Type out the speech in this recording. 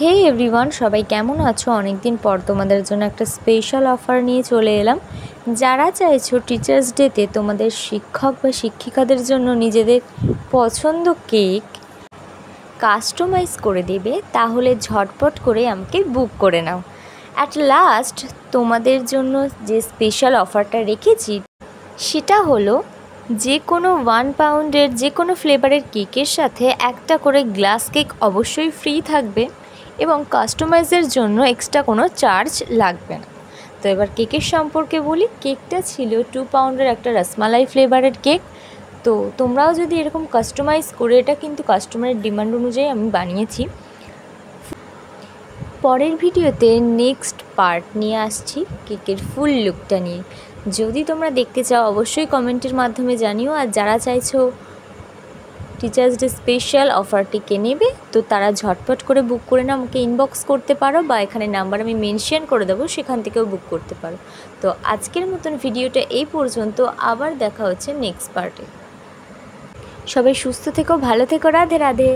হে everyone, সবাই কেমন আছো? অনেক দিন পর তোমাদের জন্য একটা স্পেশাল অফার নিয়ে চলে এলাম। যারা চাইছো টিচার্স ডেতে তোমাদের শিক্ষক বা শিক্ষিকাদের জন্য নিজেদের পছন্দ কেক কাস্টমাইজ করে দেবে, তাহলে ঝটপট করে আমাকে বুক করে নাও। অ্যাট লাস্ট তোমাদের জন্য যে স্পেশাল অফারটা রেখেছি সেটা হলো যে কোনো 1 পাউন্ডের যে কোনো ফ্লেভারের কেকের সাথে একটা করে গ্লাস কেক অবশ্যই ফ্রি থাকবে এবং কাস্টমাইজের জন্য এক্সট্রা কোনো চার্জ লাগবে না। তো এবার কেকের সম্পর্কে বলি। কেকটা ছিল 2 পাউন্ডের একটা রসমালাই ফ্লেভারের কেক। তো তোমরাও যদি এরকম কাস্টমাইজ করে, এটা কিন্তু কাস্টমারের ডিমান্ড অনুযায়ী আমি বানিয়েছি। পরের ভিডিওতে নেক্সট পার্ট নিয়ে আসছি কেকের ফুল লুকটা নিয়ে। যদি তোমরা দেখতে চাও অবশ্যই কমেন্টের মাধ্যমে জানিও। আর যারা চাইছো টিচার্স ডে স্পেশাল অফারটিকে নেবে, তো তারা ঝটপট করে বুক করে না আমাকে ইনবক্স করতে পারো, বা এখানে নাম্বার আমি মেনশন করে দেবো, সেখান থেকেও বুক করতে পারো। তো আজকের মতন ভিডিওটা এই পর্যন্ত, আবার দেখা হচ্ছে নেক্সট পার্টে। সবাই সুস্থ থেকো, ভালো থেকো, রাধে রাধে।